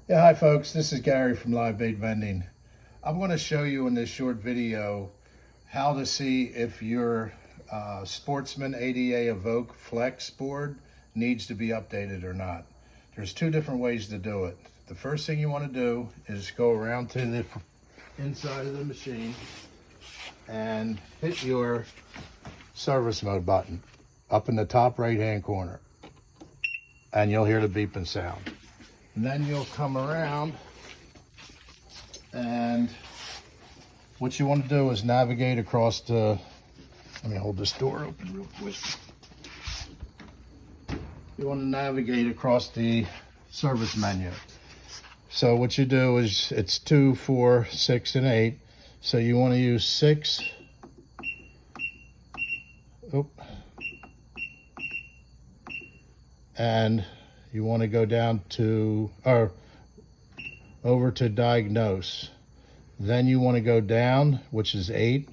Yeah, hi folks, this is Gary from Live Bait Vending. I'm going to show you in this short video how to see if your Sportsman ADA Evoke Flex board needs to be updated or not. There's two different ways to do it. The first thing you want to do is go around to the inside of the machine and hit your service mode button up in the top right hand corner, and you'll hear the beeping sound. And then you'll come around, and what you want to do is navigate across the, let me hold this door open real quick. You want to navigate across the service menu. So what you do is, it's 2, 4, 6, and 8. So you want to use 6. Oop. And you want to go down to, or over to diagnose. Then you want to go down, which is 8,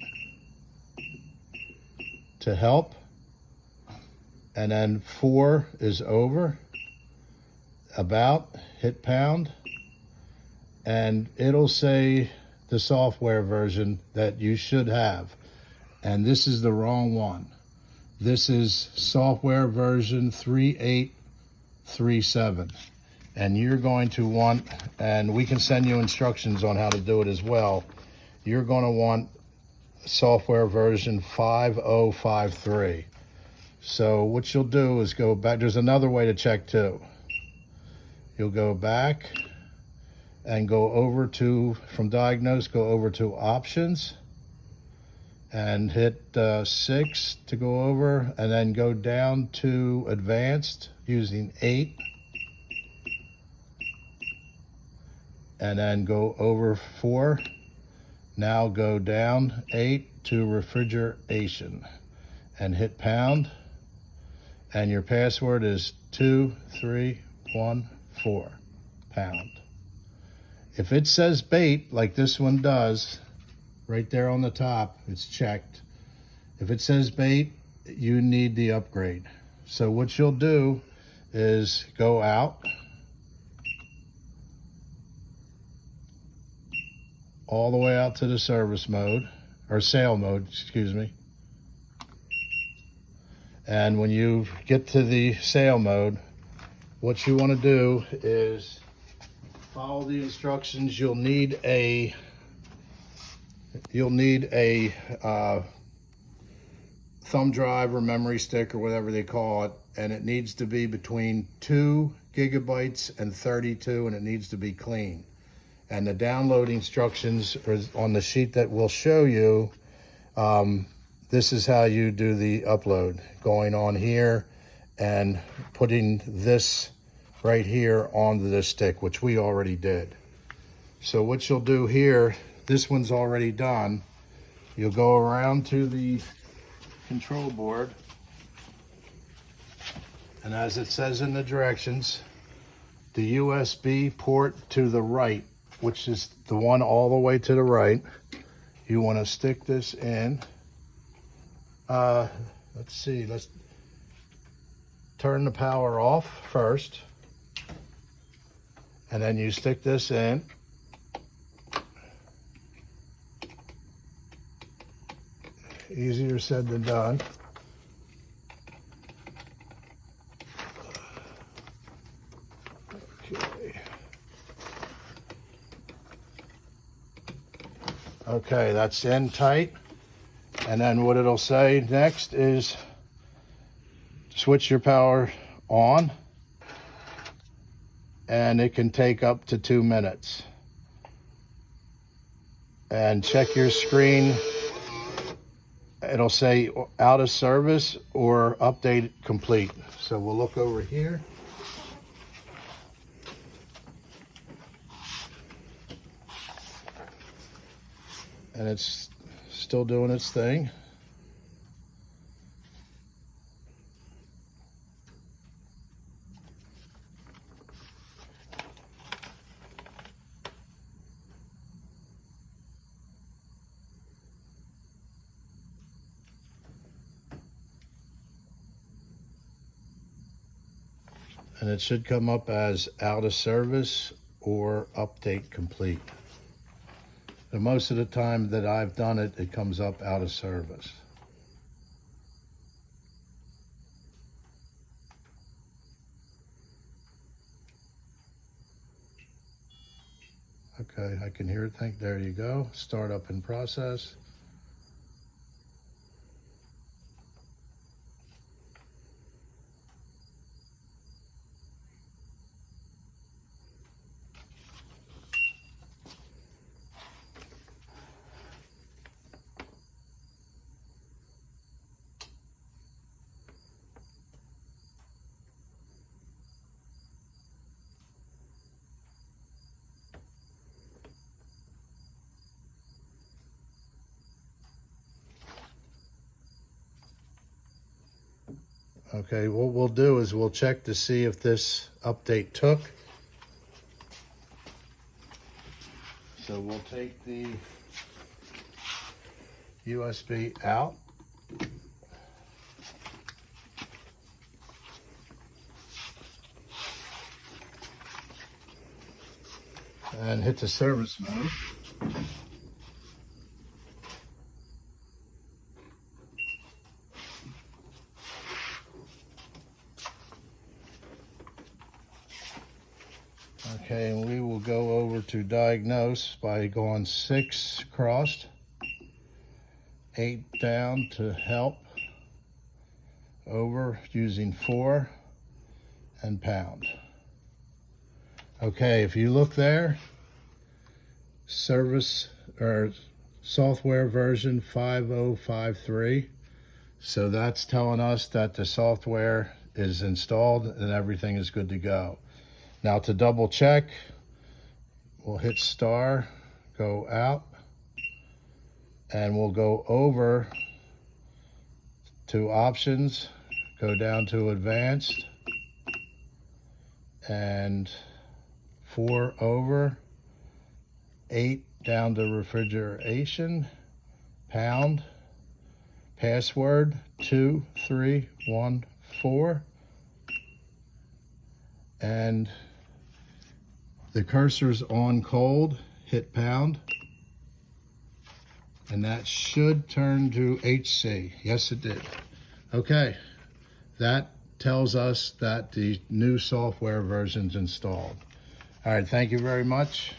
to help. And then 4 is over, about, hit pound. And it'll say the software version that you should have. And this is the wrong one. This is software version 3837. And you're going to want, and we can send you instructions on how to do it as well. You're going to want software version 5053. So what you'll do is go back. There's another way to check too. You'll go back and go over to, from diagnose, go over to options and hit 6 to go over, and then go down to advanced using 8. And then go over 4. Now go down 8 to refrigeration and hit pound. And your password is 2314 pound. If it says bait, like this one does, right there on the top, it's checked. If it says bait, you need the upgrade. So what you'll do is go out, all the way out to the service mode, or sale mode, excuse me. And when you get to the sale mode, what you want to do is follow the instructions. You'll need a thumb drive or memory stick or whatever they call it, and it needs to be between 2 gigabytes and 32, and it needs to be clean. And the download instructions are on the sheet that we'll show you. This is how you do the upload. Going on here and putting this right here onto this stick, which we already did. So what you'll do here, this one's already done. You'll go around to the control board, and as it says in the directions, the USB port to the right, which is the one all the way to the right, you want to stick this in. Let's see, let's turn the power off first, and then you stick this in. Easier said than done. Okay, that's in tight. And then what it'll say next is switch your power on, and it can take up to 2 minutes. And check your screen. It'll say out of service or update complete. So we'll look over here. And it's still doing its thing. And it should come up as out of service or update complete. So most of the time that I've done it, it comes up out of service. Okay, I can hear it. There you go. Start up in process. Okay, what we'll do is we'll check to see if this update took. So we'll take the USB out. And hit the service mode. Okay, and we will go over to diagnose by going 6 crossed, 8 down to help, over using 4, and pound. Okay, if you look there, service or software version 5053. So that's telling us that the software is installed and everything is good to go. Now to double check, we'll hit star, go out, and we'll go over to options, go down to advanced, and 4 over, 8 down to refrigeration, pound, password 2314, and the cursor's on cold, hit pound, and that should turn to HC. Yes, it did. Okay, that tells us that the new software version's installed. All right, thank you very much.